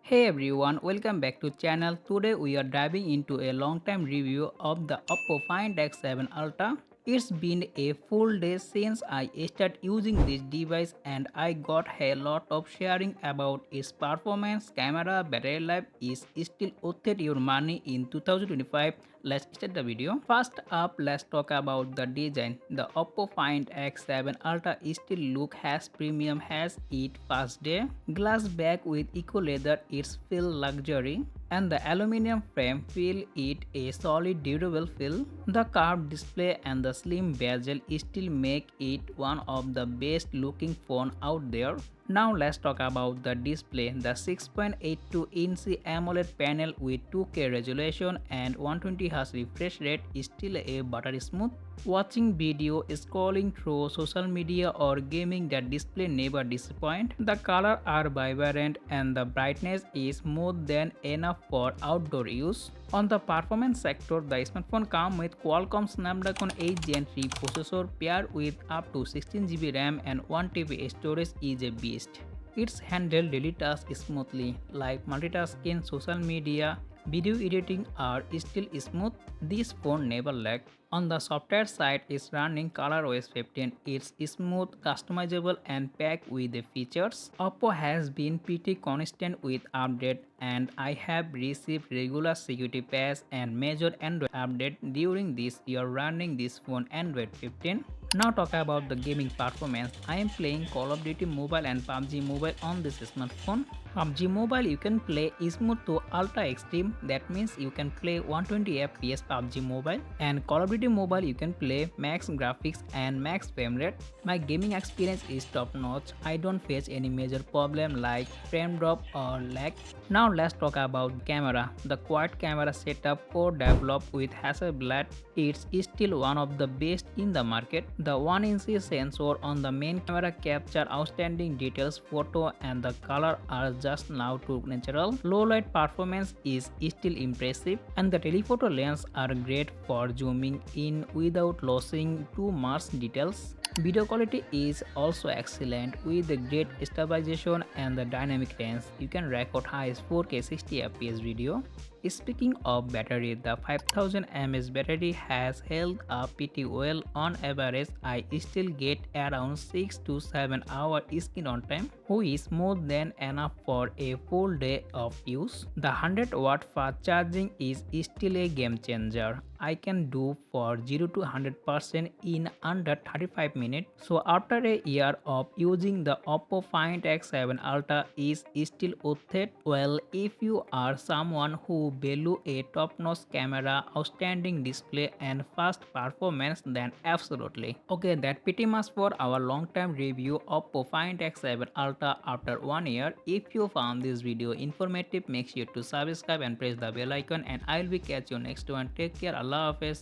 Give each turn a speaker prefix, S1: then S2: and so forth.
S1: Hey everyone, welcome back to channel. Today we are diving into a long time review of the Oppo Find X7 Ultra. It's been a full day since I started using this device and I got a lot of sharing about its performance, camera, battery life is still worth your money in 2025. Let's start the video. First up, let's talk about the design. The Oppo Find X7 Ultra still look as premium as it first day. Glass back with eco leather, it's feel luxury and the aluminum frame feel it a solid durable feel. The curved display and the slim bezel still make it one of the best looking phone out there. Now let's talk about the display. The 6.82-inch AMOLED panel with 2K resolution and 120Hz refresh rate is still a buttery smooth. Watching video, scrolling through social media or gaming, the display never disappoint. The color are vibrant and the brightness is more than enough for outdoor use. On the performance sector, the smartphone comes with Qualcomm Snapdragon 8 Gen 3 processor paired with up to 16GB RAM and 1TB storage is a beast. It's handled daily tasks smoothly, like multitasking, social media, video editing are still smooth. This phone never lag. On the software side, it's running ColorOS 15. It's smooth, customizable, and packed with the features. Oppo has been pretty consistent with update, and I have received regular security patches and major Android update during this year running this phone Android 15. Now talk about the gaming performance. I am playing Call of Duty Mobile and PUBG Mobile on this smartphone. PUBG Mobile you can play smooth to ultra extreme, that means you can play 120 FPS PUBG Mobile, and Call of Duty Mobile you can play max graphics and max frame rate. My gaming experience is top notch. I don't face any major problem like frame drop or lag. Now let's talk about camera. The quad camera setup co-developed with Hasselblad, it's still one of the best in the market. The 1-inch sensor on the main camera capture outstanding details, photo and the color are just now too natural. Low light performance is still impressive and the telephoto lens are great for zooming in without losing too much details. Video quality is also excellent with the great stabilization and the dynamic range. You can record high 4K 60 fps video. Speaking of battery, the 5000 mAh battery has held up pretty well. On average, I still get around 6 to 7 hours screen on time, which is more than enough for a full day of use. The 100 watt fast charging is still a game changer. I can do for 0 to 100% in under 35 minutes. So after a year of using the Oppo Find X7 Ultra is still worth it. Well, if you are someone who value a top-notch camera, outstanding display and fast performance, then absolutely. Okay, that pretty much for our long-term review of Oppo Find X7 Ultra after 1 year. If you found this video informative, make sure to subscribe and press the bell icon and I will be catch you next one. Take care. Allah Hafiz.